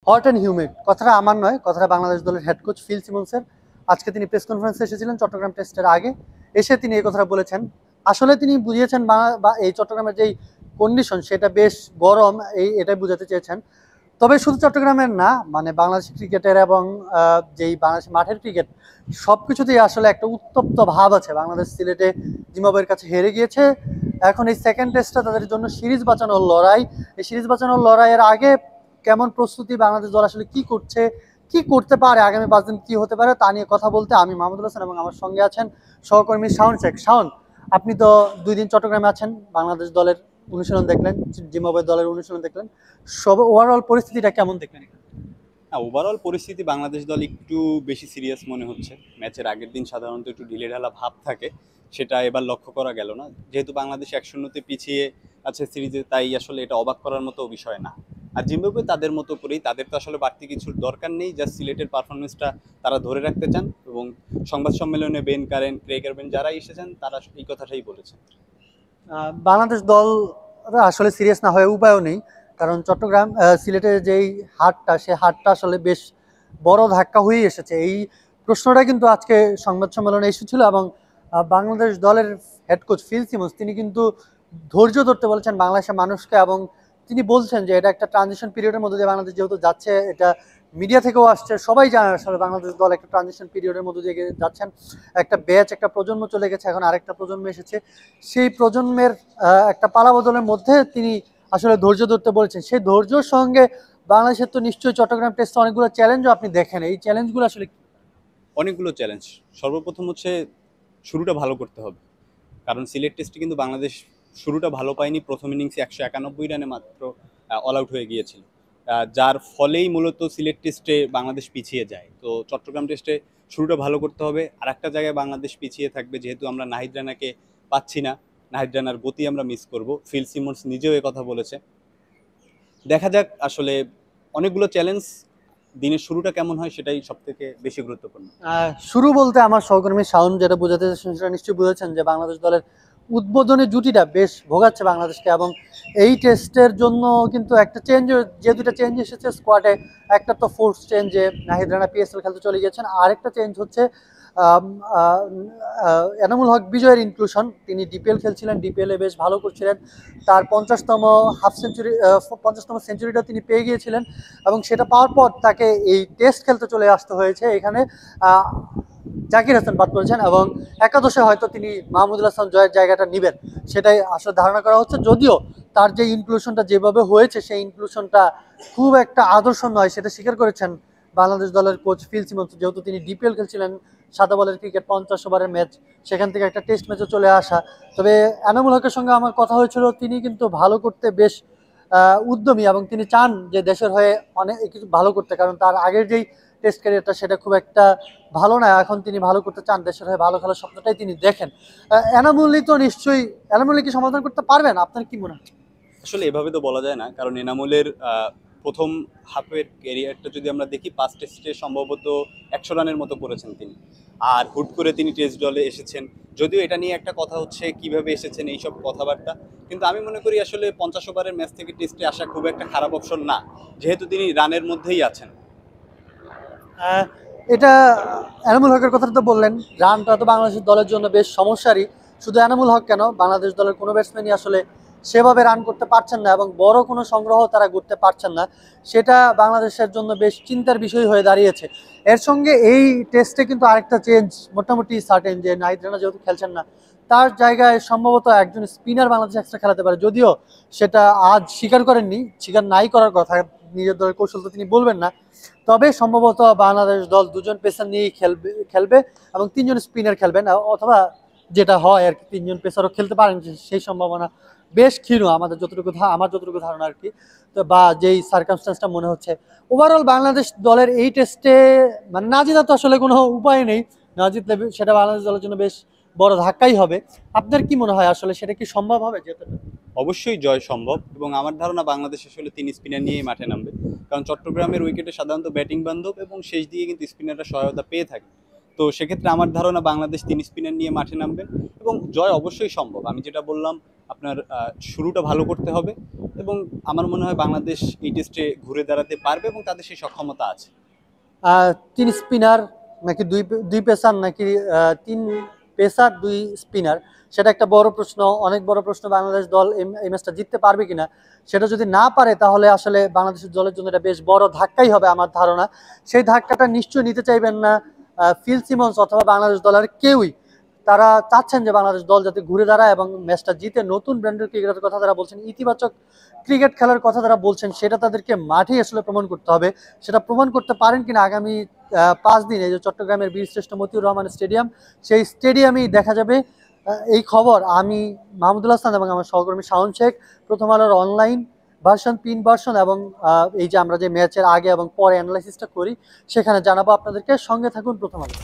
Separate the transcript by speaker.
Speaker 1: Hot and humid কথাটা আমার নয়, কথাটা বাংলাদেশ দলের হেড কোচ ফিল সিমন্সের। আজকে তিনি প্রেস কনফারেন্সে এসেছিলেন চট্টগ্রাম টেস্টের আগে, এসে তিনি এই কথাটা বলেছেন। আসলে তিনি বুঝিয়েছেন বা এই চট্টগ্রামের যেই কন্ডিশন সেটা বেশ গরম, এটাই বুঝাতে চেয়েছেন। তবে শুধু চট্টগ্রামের না, মানে বাংলাদেশ ক্রিকেটের এবং যেই বাংলাদেশ মাঠের ক্রিকেট সব কিছুতেই আসলে একটা উত্তপ্ত ভাব আছে। বাংলাদেশ সিলেটে জিম্বাবুয়ের কাছে হেরে গিয়েছে, এখন এই সেকেন্ড টেস্টটা তাদের জন্য সিরিজ বাঁচানোর লড়াই। এই সিরিজ বাঁচানোর লড়াইয়ের আগে কেমন প্রস্তুতি, বাংলাদেশ দল আসলে কি করছে, কি করতে পারে, আগামী 5 দিন কি হতে পারে তা নিয়ে কথা বলতে আমি মাহমুদুল হাসান এবং আমার সঙ্গে আছেন সহকর্মী শাওন শেখ। শাওন, আপনি তো 2 দিন চট্টগ্রামে আছেন, বাংলাদেশ দলের অনুশীলন দেখলেন, জিম্বাবুয়ে দলের অনুশীলন দেখলেন, সব ওভারঅল পরিস্থিতিটা কেমন দেখলেন?
Speaker 2: না, ওভারঅল পরিস্থিতি বাংলাদেশ দল একটু বেশি সিরিয়াস মনে হচ্ছে। ম্যাচের আগের দিন সাধারণত একটু ঢিলেঢালা ভাব থাকে, সেটা এবার লক্ষ্য করা গেল না। যেহেতু বাংলাদেশ 1-0 পিছিয়ে আছে সিরিজে, তাই আসলে এটা অবাক করার মতো বিষয় না। আর জিম্বাবুয়ে তাদের মতো করেই, তাদের তো আসলে বাড়তি কিছুর দরকার নেই, জাস্ট সিলেটের পারফরমেন্সটা তারা ধরে রাখতে চান। এবং সংবাদ সম্মেলনে বেন কারেন, ক্রেগ আরবেন যারাই এসেছেন তারা এই কথাটাই বলেছেন।
Speaker 1: বাংলাদেশ দল আসলে সিরিয়াস না হয়ে উপায়ও নেই, কারণ চট্টগ্রাম সিলেটের যেই হাটটা, সে হাটটা আসলে বেশ বড় ধাক্কা হয়ে এসেছে। এই প্রশ্নটা কিন্তু আজকে সংবাদ সম্মেলনে এসেছিল এবং বাংলাদেশ দলের হেড কোচ ফিল সিমন্স তিনি কিন্তু ধৈর্য ধরতে বলেছেন বাংলাদেশের মানুষকে, এবং তিনি বলছেন যে এটা একটা ট্রানজিশন পিরিয়ডের মধ্যে দিয়ে বাংলাদেশ যেহেতু যাচ্ছে, এটা মিডিয়া থেকেও আসছে, সবাই জানে আসলে বাংলাদেশ দল একটা ট্রানজিশন পিরিয়ডের মধ্যে দিয়ে যাচ্ছেন। একটা ব্যাচ, একটা প্রজন্ম চলে গেছে, এখন আরেকটা প্রজন্ম এসেছে। সেই প্রজন্মের একটা পালাবদলের মধ্যে তিনি আসলে ধৈর্য ধরতে বলেছেন। সেই ধৈর্যর সঙ্গে বাংলাদেশের তো নিশ্চয়ই চট্টগ্রাম টেস্টে অনেকগুলো চ্যালেঞ্জও আপনি দেখেন, এই চ্যালেঞ্জগুলো আসলে কি?
Speaker 2: অনেকগুলো চ্যালেঞ্জ। সর্বপ্রথম হচ্ছে শুরুটা ভালো করতে হবে, কারণ সিলেট টেস্টে কিন্তু বাংলাদেশ শুরুটা ভালো পায়নি। প্রথম ইনিংসে 191 রানে মাত্র অল আউট হয়ে গিয়েছিল, যার ফলেই মূলত সিলেট টেস্টে বাংলাদেশ পিছিয়ে যায়। তো চট্টগ্রাম টেস্টে শুরুটা ভালো করতে হবে। আর একটা জায়গায় বাংলাদেশ পিছিয়ে থাকবে, যেহেতু আমরা নাহিদ রানাকে পাচ্ছি না, নাহিদ রানার গতি আমরা মিস করব। ফিল সিমন্স নিজেও কথা বলেছে। দেখা যাক আসলে, অনেকগুলো চ্যালেঞ্জ। দিনের শুরুটা কেমন হয় সেটাই সব থেকে বেশি গুরুত্বপূর্ণ।
Speaker 1: শুরু বলতে আমার সহকর্মী শাওন যেটা বোঝাতে চেয়েছেন সেটা নিশ্চয়ই বুঝেছেন যে বাংলাদেশ দলের উদ্বোধনী জুটিটা বেশ ভোগাচ্ছে বাংলাদেশকে, এবং এই টেস্টের জন্য কিন্তু একটা চেঞ্জ, যে দুটা চেঞ্জ এসেছে স্কোয়াডে, একটা তো ফোর্স চেঞ্জ, যে নাহিদ রানা পিএসএল খেলতে চলে গিয়েছেন, আরেকটা চেঞ্জ হচ্ছে আম, আহ, এনামুল হক বিজয়ের ইনক্লুশন। তিনি ডিপিএল খেলছিলেন, ডিপিএলে বেশ ভালো করছিলেন, তার 50তম হাফ সেঞ্চুরি, 50তম সেঞ্চুরিটা তিনি পেয়ে গিয়েছিলেন, এবং সেটা পাওয়ার পর তাকে এই টেস্ট খেলতে চলে আসতে হয়েছে এখানে। জাকির হাসান বাদ পড়েছেন, এবং একাদশে হয়তো তিনি মাহমুদুল হাসান জয়ের জায়গাটা নেবেন, সেটাই আসলে ধারণা করা হচ্ছে। যদিও তার যে ইনক্লুশনটা যেভাবে হয়েছে, সেই ইনক্লুশনটা খুব একটা আদর্শ নয়, সেটা স্বীকার করেছেন বাংলাদেশ দলের কোচ ফিল সিমন্স। যেহেতু তিনি ডিপিএল খেলছিলেন, সাদা বলের ক্রিকেট, 50 ওভারের ম্যাচ, সেখান থেকে একটা টেস্ট ম্যাচে চলে আসা। তবে এনামুল হকের সঙ্গে আমার কথা হয়েছিল, তিনি কিন্তু ভালো করতে বেশ উদ্যমী, এবং তিনি চান যে দেশের হয়ে অনেক কিছু ভালো করতে, কারণ তার আগের যেই টেস্ট ক্যারিয়ারটা সেটা খুব একটা ভালো না। এখন তিনি ভালো করতে চান, দেশের হয়ে ভালো খেলার স্বপ্নটাই তিনি দেখেন। এনামুলই তো নিশ্চয়ই, এনামুলই কি সমাধান করতে পারবেন, আপনার কি মনে হয়?
Speaker 2: আসলে এভাবে তো বলা যায় না, কারণ এনামুলের প্রথম হাফের ক্যারিয়ারটা যদি আমরা দেখি, 5 টেস্টে সম্ভবত 100 রানের মতো করেছেন তিনি। আর হুট করে তিনি টেস্ট দলে এসেছেন, যদিও এটা নিয়ে একটা কথা হচ্ছে কিভাবে এসেছেন এইসব কথাবার্তা। কিন্তু আমি মনে করি আসলে 50 ওভারের ম্যাচ থেকে টেস্টে আসা খুব একটা খারাপ অপশন না, যেহেতু তিনি রানের মধ্যেই আছেন।
Speaker 1: আহ, এটা এনামুল হকের কথাটা তো বললেন, রানটা তো বাংলাদেশের দলের জন্য বেশ সমস্যারই। শুধু এনামুল হক কেন, বাংলাদেশ দলের কোনো ব্যাটসম্যানই আসলে সেভাবে রান করতে পারছেন না, এবং বড় কোনো সংগ্রহ তারা করতে পারছেন না। সেটা বাংলাদেশের জন্য বেশ চিন্তার বিষয় হয়ে দাঁড়িয়েছে। এর সঙ্গে এই টেস্টে কিন্তু আরেকটা চেঞ্জ মোটামুটি সার্টেন, যে নাহিদ রানা যেহেতু খেলছেন না, তার জায়গায় সম্ভবত একজন স্পিনার বাংলাদেশ এক্সট্রা খেলাতে পারে। যদিও সেটা আজ স্বীকার করেননি, স্বীকার নাই করার কথা, নিজের দলের কৌশল তো তিনি বলবেন না। তবে সম্ভবত বাংলাদেশ দল 2জন পেসার নিয়েই খেলবে এবং 3জন স্পিনার খেলবেন, অথবা যেটা হয় আর কি, 3জন পেসারও খেলতে পারেন, সেই সম্ভাবনা বেশ ক্ষীণ আমার যতটুকু ধারণা আর কি। তো বা যেই সার্কামস্টেন্সটা মনে হচ্ছে, ওভারঅল বাংলাদেশ দলের এই টেস্টে মানে না জেতা তো আসলে কোনো উপায় নেই, না জিতলে সেটা বাংলাদেশ দলের জন্য বেশ বড় ধাক্কাই হবে। আপনার কি মনে হয় আসলে সেটা কি সম্ভব হবে জেতাটা?
Speaker 2: অবশ্যই জয় সম্ভব, এবং আমার ধারণা বাংলাদেশ আসলে 3 স্পিনার নিয়েই মাঠে নামবে। কারণ চট্টগ্রামের উইকেটে সাধারণত ব্যাটিং বান্ধব, এবং শেষ দিকে কিন্তু স্পিনাররা সহায়তা পেয়ে থাকে। তো সেক্ষেত্রে আমার ধারণা বাংলাদেশ 3 স্পিনার নিয়ে মাঠে নামবেন এবং জয় অবশ্যই সম্ভব। আমি যেটা বললাম, আপনার শুরুটা ভালো করতে হবে এবং আমার মনে হয় বাংলাদেশ এই টেস্টে ঘুরে দাঁড়াতে পারবে এবং তাদের সেই সক্ষমতা আছে।
Speaker 1: 3 স্পিনার নাকি দুই দুই পেসার নাকি 3 পেসার 2 স্পিনার, সেটা একটা বড় প্রশ্ন, অনেক বড় প্রশ্ন। বাংলাদেশ দল এই ম্যাচটা জিততে পারবে কিনা, সেটা যদি না পারে তাহলে আসলে বাংলাদেশের দলের জন্য এটা বেশ বড় ধাক্কাই হবে আমার ধারণা। সেই ধাক্কাটা নিশ্চয়ই নিতে চাইবেন না ফিল সিমন্স অথবা বাংলাদেশ দলের কেউই। তারা চাচ্ছেন যে বাংলাদেশ দল যাতে ঘুরে দাঁড়ায় এবং ম্যাচটা জিতে নতুন ব্র্যান্ডের ক্রিকেটের কথা তারা বলছেন, ইতিবাচক ক্রিকেট খেলার কথা তারা বলছেন, সেটা তাদেরকে মাঠেই আসলে প্রমাণ করতে হবে। সেটা প্রমাণ করতে পারেন কিনা আগামী 5 দিন, এই যে চট্টগ্রামের বীরশ্রেষ্ঠ মতিউর রহমান স্টেডিয়াম, সেই স্টেডিয়ামেই দেখা যাবে। এই খবর আমি মাহমুদুল হাসান এবং আমার সহকর্মী শাওন শেখ প্রথম আলোর অনলাইন ভার্সন, প্রিন্ট ভার্সন এবং এই যে আমরা যে ম্যাচের আগে এবং পরে অ্যানালাইসিসটা করি সেখানে জানাবো আপনাদেরকে। সঙ্গে থাকুন প্রথম আলো।